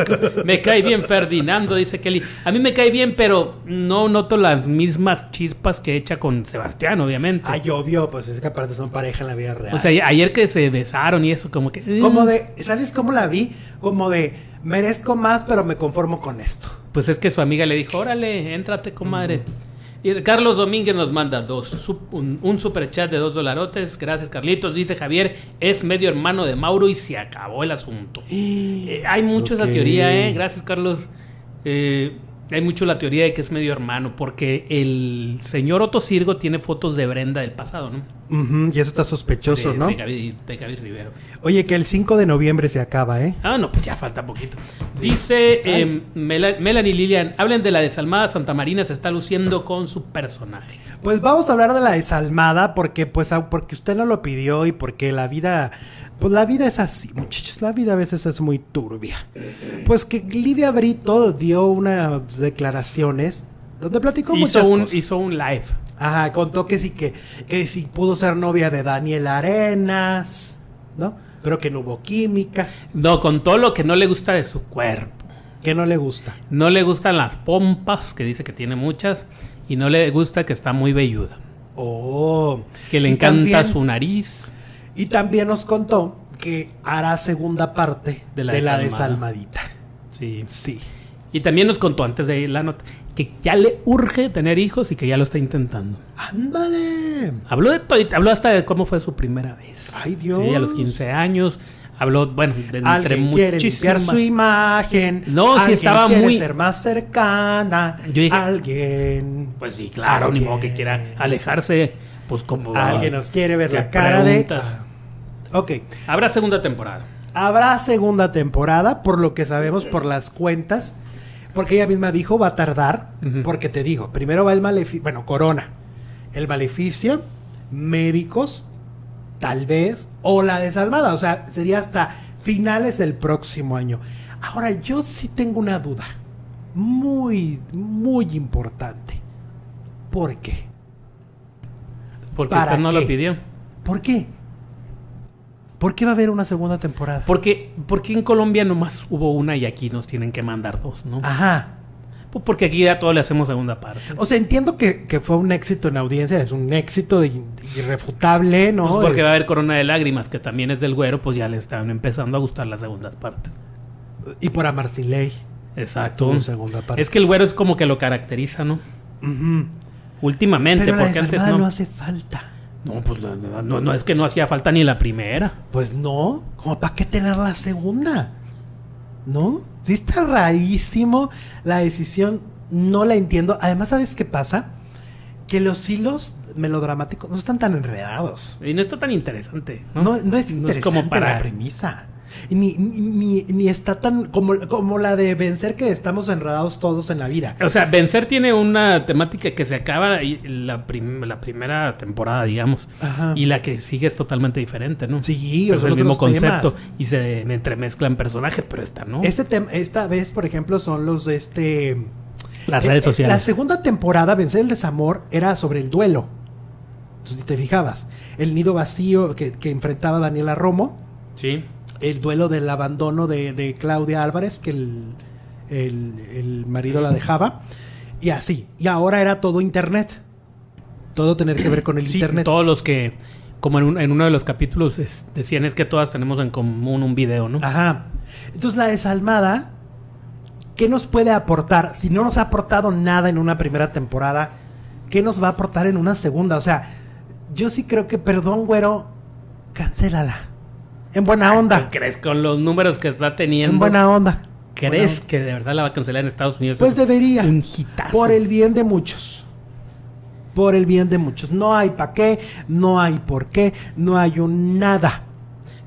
Me cae bien Ferdinando, dice Kelly. A mí me cae bien, pero no noto las mismas chispas que echa con Sebastián, obviamente. Ay, obvio, pues es que aparte son pareja en la vida real. O sea, ayer que se besaron y eso, como que... Como de, ¿sabes cómo la vi? Como de, merezco más, pero me conformo con esto. Pues es que su amiga le dijo, órale, éntrate, comadre. Y Carlos Domínguez nos manda un super chat de $2. Gracias, Carlitos. Dice Javier, es medio hermano de Mauro y se acabó el asunto. Hay mucho esa teoría, Gracias, Carlos. Hay mucho la teoría de que es medio hermano, porque el señor Otto Sirgo tiene fotos de Brenda del pasado, ¿no? Y eso está sospechoso, ¿no? De Gaby Rivero. Oye, que el 5 de noviembre se acaba, ¿eh? Ah, no, pues ya falta poquito. Dice Melanie Lilian, hablen de la desalmada Santa Marina, se está luciendo con su personaje. Pues vamos a hablar de la desalmada porque usted no lo pidió y porque la vida, pues la vida es así, muchachos, la vida a veces es muy turbia. Pues que Lidia Brito dio unas declaraciones donde platicó muchas cosas. Hizo un live. Ajá, contó que sí pudo ser novia de Daniel Arenas, ¿no? Pero que no hubo química. No, contó lo que no le gusta de su cuerpo. Que no le gusta. No le gustan las pompas, que dice que tiene muchas, y no le gusta que está muy velluda. Oh. Que le Y encanta también, su nariz. Y también nos contó que hará segunda parte de la desalmadita. Sí. Sí. Y también nos contó antes de la nota que ya le urge tener hijos y que ya lo está intentando. ¡Ándale! Habló de todo, habló hasta de cómo fue su primera vez. ¡Ay, Dios! Sí, a los 15 años. Habló, bueno, de entre Alguien quiere limpiar muchísimas... su imagen. No, sí alguien estaba quiere muy... ser más cercana. Yo dije... Alguien... Pues sí, claro, ni modo que quiera alejarse, pues como... Alguien nos quiere ver ¿qué la cara preguntas? de... Ok. Habrá segunda temporada. Habrá segunda temporada, por lo que sabemos por las cuentas. Porque ella misma dijo, va a tardar. Porque te digo, primero va el maleficio... Bueno, Corona. El maleficio, médicos... Tal vez, o la desalmada, o sea, sería hasta finales del próximo año. Ahora, yo sí tengo una duda muy, muy importante. ¿Por qué? Porque usted no lo pidió. ¿Por qué? ¿Por qué va a haber una segunda temporada? Porque en Colombia nomás hubo una y aquí nos tienen que mandar 2, ¿no? Ajá. Pues porque aquí ya todo le hacemos segunda parte. O sea, entiendo que fue un éxito en audiencia, es un éxito irrefutable, ¿no? Pues porque va a haber Corona de Lágrimas, que también es del Güero, pues ya le están empezando a gustar las segundas partes. Y por Amar Sin Ley. Exacto. Segunda parte. Es que el Güero es como que lo caracteriza, ¿no? Uh-huh. Últimamente, pero porque antes no hace falta. No, pues no es que no hacía falta ni la primera. Pues no, como para qué tener la segunda, ¿no? Sí está rarísimo la decisión, no la entiendo. Además, ¿sabes qué pasa? Que los hilos melodramáticos no están tan enredados. Y no está tan interesante, ¿no? No es interesante, no es como para la premisa. Ni está tan como la de Vencer, que estamos enredados todos en la vida. O sea, Vencer tiene una temática que se acaba la primera temporada, digamos. Ajá. Y la que sigue es totalmente diferente, ¿no? Sí, es el mismo concepto. Temas. Y se entremezclan personajes, pero esta no. Esta vez, por ejemplo, son los de las redes sociales. La segunda temporada, Vencer el Desamor, era sobre el duelo. Entonces, si te fijabas, el nido vacío que enfrentaba Daniela Romo. Sí. El duelo del abandono de Claudia Álvarez, que el marido la dejaba. Y así. Y ahora era todo internet. Todo tener que ver con el internet. Todos los que, como en uno de los capítulos decían, es que todas tenemos en común un video, ¿no? Ajá. Entonces la Desalmada, ¿qué nos puede aportar? Si no nos ha aportado nada en una primera temporada, ¿qué nos va a aportar en una segunda? O sea, yo sí creo que, perdón, Güero, cancélala. En buena onda. ¿Crees con los números que está teniendo? En buena onda. ¿Crees que de verdad la va a cancelar en Estados Unidos? Pues debería. Un hitazo. Por el bien de muchos. Por el bien de muchos. No hay para qué, no hay por qué, no hay un nada.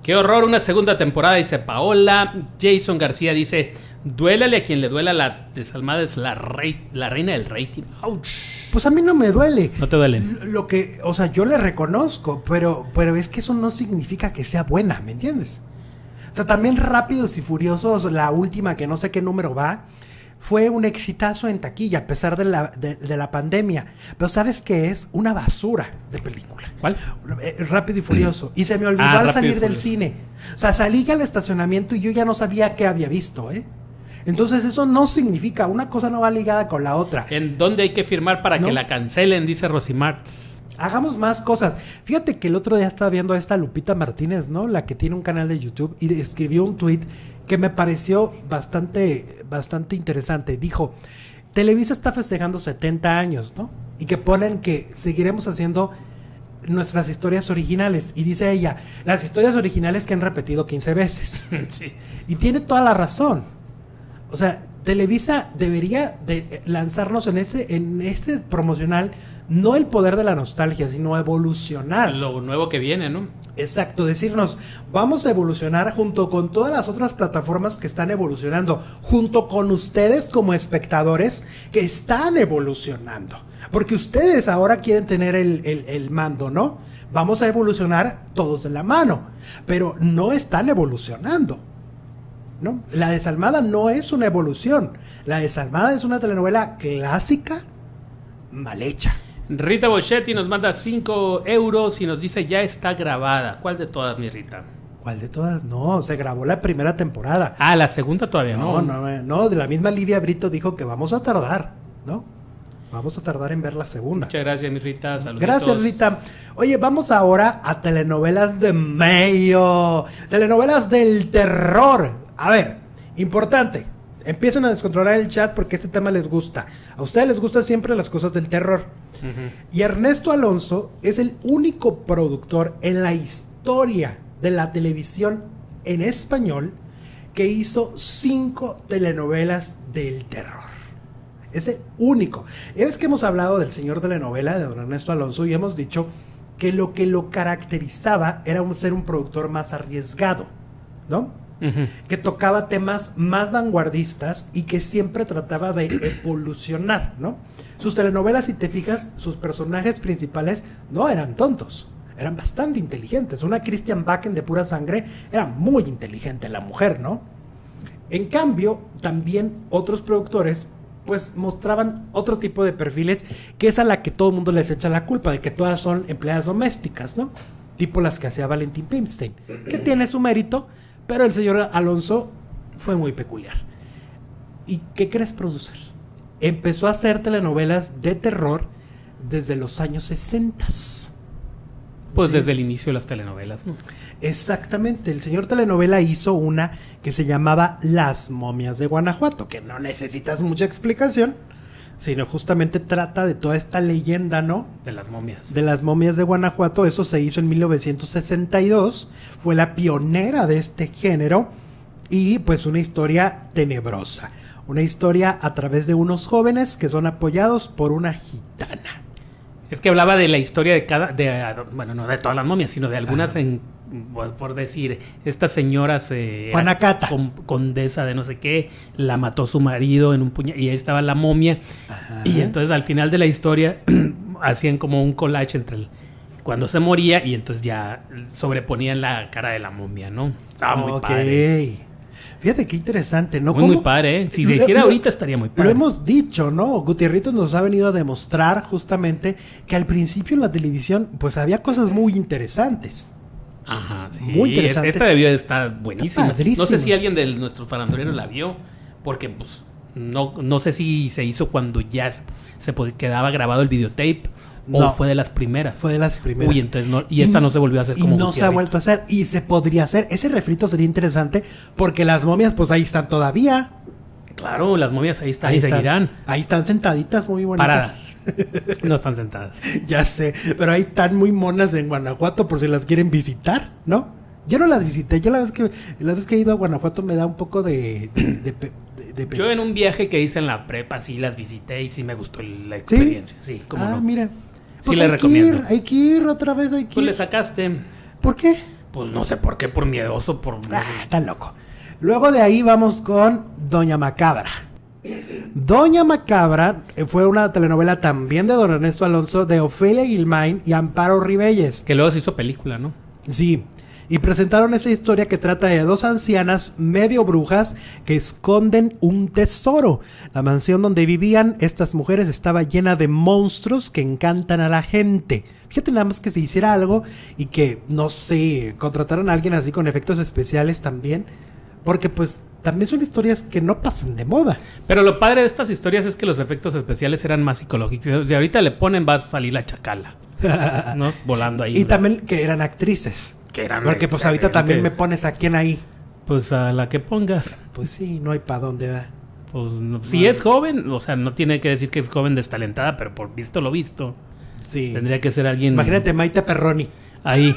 Qué horror, una segunda temporada, dice Paola. Jason García dice, duélale a quien le duela, la Desalmada es la reina del rating. Ouch. Pues a mí no me duele. No te duele. Lo que, o sea, yo le reconozco, pero es que eso no significa que sea buena, ¿me entiendes? O sea, también Rápidos y Furiosos, la última, que no sé qué número va, fue un exitazo en taquilla a pesar de la pandemia. Pero ¿sabes qué es? Una basura de película. ¿Cuál? Rápido y Furioso. Y se me olvidó al salir del cine. O sea, salí ya al estacionamiento y yo ya no sabía qué había visto, ¿eh? Entonces eso no significa, una cosa no va ligada con la otra. ¿En dónde hay que firmar para que la cancelen? Dice Rosy Martz. Hagamos más cosas. Fíjate que el otro día estaba viendo a esta Lupita Martínez, ¿no? La que tiene un canal de YouTube, y escribió un tweet que me pareció bastante interesante. Dijo, Televisa está festejando 70 años, ¿no? Y que ponen que seguiremos haciendo nuestras historias originales. Y dice ella, las historias originales que han repetido 15 veces. Sí. Y tiene toda la razón. O sea, Televisa debería de lanzarnos en ese promocional, no el poder de la nostalgia, sino evolucionar. Lo nuevo que viene, ¿no? Exacto, decirnos, vamos a evolucionar junto con todas las otras plataformas que están evolucionando, junto con ustedes como espectadores que están evolucionando. Porque ustedes ahora quieren tener el mando, ¿no? Vamos a evolucionar todos de la mano, pero no están evolucionando, ¿no? La Desalmada no es una evolución. La Desalmada es una telenovela clásica mal hecha. Rita Boschetti nos manda 5 euros y nos dice, ya está grabada. ¿Cuál de todas, mi Rita? ¿Cuál de todas? No, se grabó la primera temporada. Ah, la segunda todavía no. No, de la misma Livia Brito dijo que vamos a tardar, ¿no? Vamos a tardar en ver la segunda. Muchas gracias, mi Rita. Saluditos. Gracias, Rita. Oye, vamos ahora a telenovelas de medio. Telenovelas del terror. A ver, importante. Empiecen a descontrolar el chat porque este tema les gusta. A ustedes les gustan siempre las cosas del terror. Uh-huh. Y Ernesto Alonso es el único productor en la historia de la televisión en español que hizo 5 telenovelas del terror. Es el único. Es que hemos hablado del señor telenovela, de don Ernesto Alonso, y hemos dicho que lo caracterizaba era ser un productor más arriesgado, ¿no? Uh-huh. Que tocaba temas más vanguardistas y que siempre trataba de evolucionar, ¿no? Sus telenovelas, si te fijas, sus personajes principales no eran tontos, eran bastante inteligentes. Una Christian Bakken de Pura Sangre era muy inteligente la mujer, ¿no? En cambio, también otros productores pues mostraban otro tipo de perfiles, que es a la que todo el mundo les echa la culpa, de que todas son empleadas domésticas, ¿no? Tipo las que hacía Valentín Pimstein, que tiene su mérito, pero el señor Alonso fue muy peculiar. ¿Y qué crees, producer? Empezó a hacer telenovelas de terror desde los años 60. Pues desde el inicio de las telenovelas, ¿no? Exactamente, el señor telenovela hizo una que se llamaba Las momias de Guanajuato, que no necesitas mucha explicación, sino justamente trata de toda esta leyenda, ¿no? De las momias. De las momias de Guanajuato. Eso se hizo en 1962, fue la pionera de este género y pues una historia tenebrosa, una historia a través de unos jóvenes que son apoyados por una gitana. Es que hablaba de la historia bueno, no de todas las momias, sino de algunas por decir, estas señoras Juanacata, condesa de no sé qué, la mató su marido en un puñal y ahí estaba la momia. Ajá. Y entonces al final de la historia hacían como un collage entre cuando se moría y entonces ya sobreponían la cara de la momia, ¿no? Estaba muy padre. Fíjate qué interesante, ¿no? Muy padre, ¿eh? Si se hiciera ahorita estaría muy padre. Lo hemos dicho, ¿no? Gutierritos nos ha venido a demostrar justamente que al principio en la televisión pues había cosas muy interesantes. Ajá, sí. Muy interesantes. Esta debió de estar buenísima. Padrísimo. No sé si alguien de nuestros faranduleros la vio, porque pues no sé si se hizo cuando ya se quedaba grabado el videotape. No, o fue de las primeras. Fue de las primeras. Uy, entonces esta no se volvió a hacer como y no se ha vuelto a hacer. Y se podría hacer. Ese refrito sería interesante porque las momias pues ahí están todavía. Claro, las momias ahí seguirán. Ahí están sentaditas muy bonitas. Paradas. No están sentadas. Ya sé, pero ahí están muy monas en Guanajuato por si las quieren visitar, ¿no? Yo no las visité. Yo la vez que he ido a Guanajuato me da un poco de yo en un viaje que hice en la prepa sí las visité y sí me gustó la experiencia. Sí, cómo no. Mira. Pues sí le recomiendo. Hay que ir otra vez, Pues le sacaste. ¿Por qué? Pues no sé por qué, por miedoso, está loco. Luego de ahí vamos con Doña Macabra. Doña Macabra fue una telenovela también de don Ernesto Alonso, de Ofelia Guilmain y Amparo Ribelles. Que luego se hizo película, ¿no? Sí. Y presentaron esa historia que trata de dos ancianas medio brujas que esconden un tesoro. La mansión donde vivían estas mujeres estaba llena de monstruos que encantan a la gente. Fíjate nada más que se hiciera algo y que, no sé, contrataron a alguien así con efectos especiales también. Porque pues también son historias que no pasan de moda. Pero lo padre de estas historias es que los efectos especiales eran más psicológicos. Si ahorita le ponen va a salir la chacala, ¿no? Volando ahí. Y también que eran actrices. Porque pues ahorita también me pones a quién ahí. Pues a la que pongas. Pues sí, no hay para dónde va. Pues no, si es joven, o sea, no tiene que decir que es joven destalentada, pero por visto lo visto. Sí. Tendría que ser alguien. Imagínate Maite Perroni. Ahí.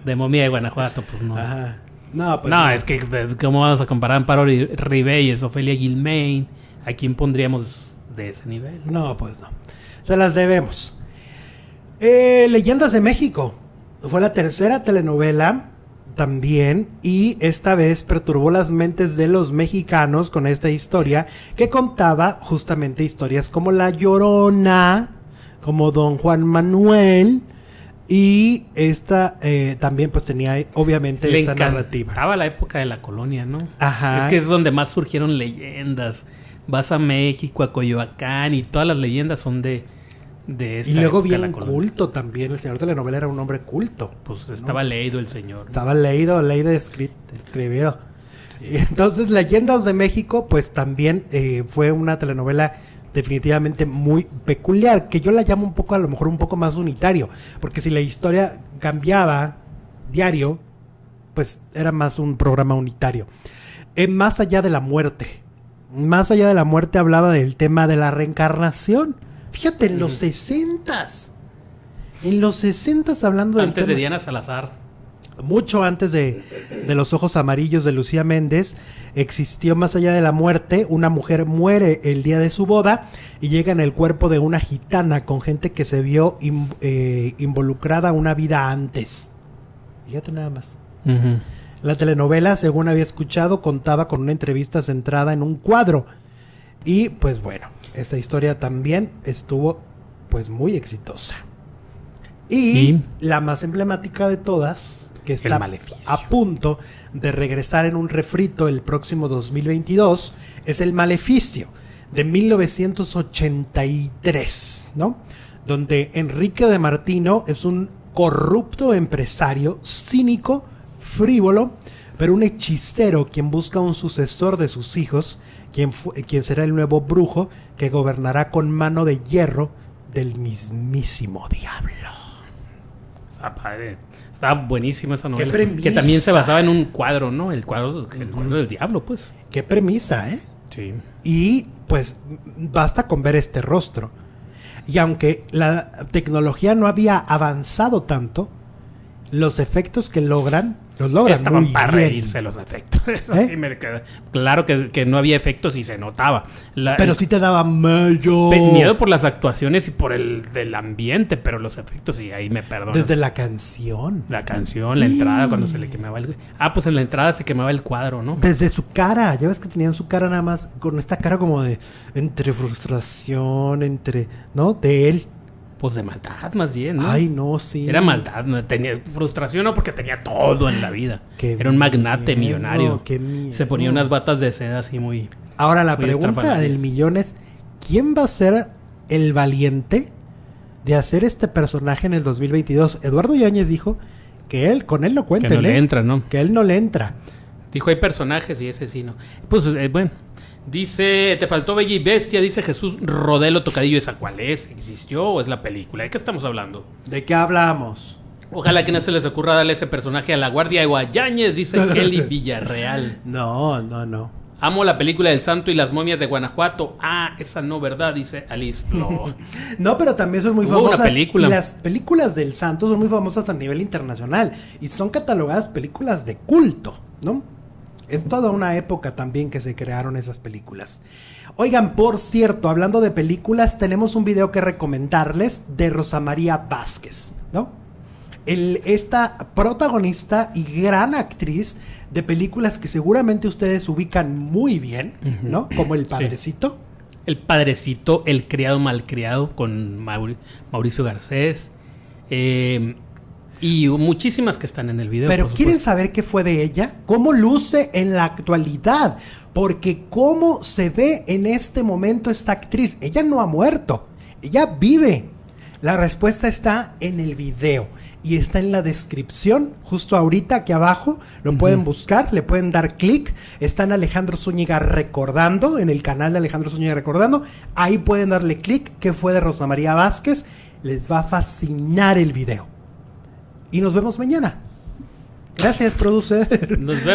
De momia de Guanajuato, pues no. Ajá. No, pues no, es que ¿cómo vamos a comparar Amparo Ribelles, Ofelia Guilmain? ¿A quién pondríamos de ese nivel? No, pues no. Se las debemos. Leyendas de México. Fue la tercera telenovela también y esta vez perturbó las mentes de los mexicanos con esta historia que contaba justamente historias como La Llorona, como Don Juan Manuel y esta también pues tenía obviamente esta narrativa. Estaba la época de la colonia, ¿no? Ajá. Es que es donde más surgieron leyendas. Vas a México, a Coyoacán y todas las leyendas son de esta y luego bien culto también. El señor telenovela era un hombre culto. Pues estaba leído el señor. Estaba leído escribido. Sí. Y entonces Leyendas de México pues también fue una telenovela definitivamente muy peculiar, que yo la llamo un poco, a lo mejor un poco más unitario, porque si la historia cambiaba diario, pues era más un programa unitario. Más allá de la muerte. Más allá de la muerte hablaba del tema de la reencarnación. Fíjate, en los 60s. En los 60s hablando del antes de Diana Salazar. Mucho antes de Los Ojos Amarillos de Lucía Méndez, existió Más allá de la muerte. Una mujer muere el día de su boda y llega en el cuerpo de una gitana con gente que se vio involucrada una vida antes. Fíjate nada más. Uh-huh. La telenovela, según había escuchado, contaba con una entrevista centrada en un cuadro. Y pues bueno, esta historia también estuvo pues muy exitosa. Y la más emblemática de todas, que está a punto de regresar en un refrito el próximo 2022, es El Maleficio, de 1983, ¿no? Donde Enrique de Martino es un corrupto empresario, cínico, frívolo, pero un hechicero quien busca un sucesor de sus hijos, quien será el nuevo brujo que gobernará con mano de hierro del mismísimo diablo. Está padre. Está buenísima esa novela. Qué premisa. Que también se basaba en un cuadro, ¿no? El cuadro del diablo, pues. Qué premisa, ¿eh? Sí. Y pues basta con ver este rostro. Y aunque la tecnología no había avanzado tanto, los efectos que logran, los logran Estaban muy para bien. reírse los efectos. Eso sí me queda claro que no había efectos y se notaba. Pero sí te daba miedo. Miedo por las actuaciones y por el del ambiente, pero los efectos sí, ahí me perdono. Desde la canción. La canción, la entrada, cuando se le quemaba el... pues en la entrada se quemaba el cuadro, ¿no? Desde su cara. Ya ves que tenían su cara nada más, con esta cara como de entre frustración, ¿no? De él. Pues de maldad, más bien, ¿no? Ay, no, sí. Era maldad, no tenía frustración, no, porque tenía todo en la vida. Qué Era un magnate miedo, millonario. qué miedo. Se ponía unas batas de seda así muy... Ahora la muy pregunta estrafalarias. del millón es: ¿quién va a ser el valiente de hacer este personaje en el 2022? Eduardo Yáñez dijo que con él no cuenten, Que no le entra, ¿no? Que él no le entra. Dijo, hay personajes y ese sí, ¿no? Pues, bueno. Dice, te faltó Bella y Bestia, dice Jesús Rodelo Tocadillo. ¿Esa cuál es? ¿Existió o es la película? ¿De qué estamos hablando? ¿De qué hablamos? Ojalá que no se les ocurra darle ese personaje a la Guardia de Guayañez, dice Kelly Villarreal. No. Amo la película del Santo y las momias de Guanajuato. Esa no, ¿verdad? Dice Alice Flo. No, pero también son muy Hubo famosas. una película. Y las películas del Santo son muy famosas a nivel internacional. Y son catalogadas películas de culto, ¿no? Es toda una época también que se crearon esas películas. Oigan, por cierto, hablando de películas, tenemos un video que recomendarles de Rosa María Vázquez, ¿no? Esta protagonista y gran actriz de películas que seguramente ustedes ubican muy bien, ¿no? Como El Padrecito. Sí. El Padrecito, El Criado Malcriado con Mauricio Garcés. Y muchísimas que están en el video. Pero ¿quieren saber qué fue de ella? ¿Cómo luce en la actualidad? Porque cómo se ve en este momento esta actriz. Ella no ha muerto. Ella vive. La respuesta está en el video. Y está en la descripción, justo ahorita aquí abajo. Lo pueden buscar, le pueden dar clic. Está en Alejandro Zúñiga Recordando, en el canal de Alejandro Zúñiga Recordando. Ahí pueden darle clic. ¿Qué fue de Rosa María Vázquez? Les va a fascinar el video. Y nos vemos mañana. Gracias, producer. Nos vemos.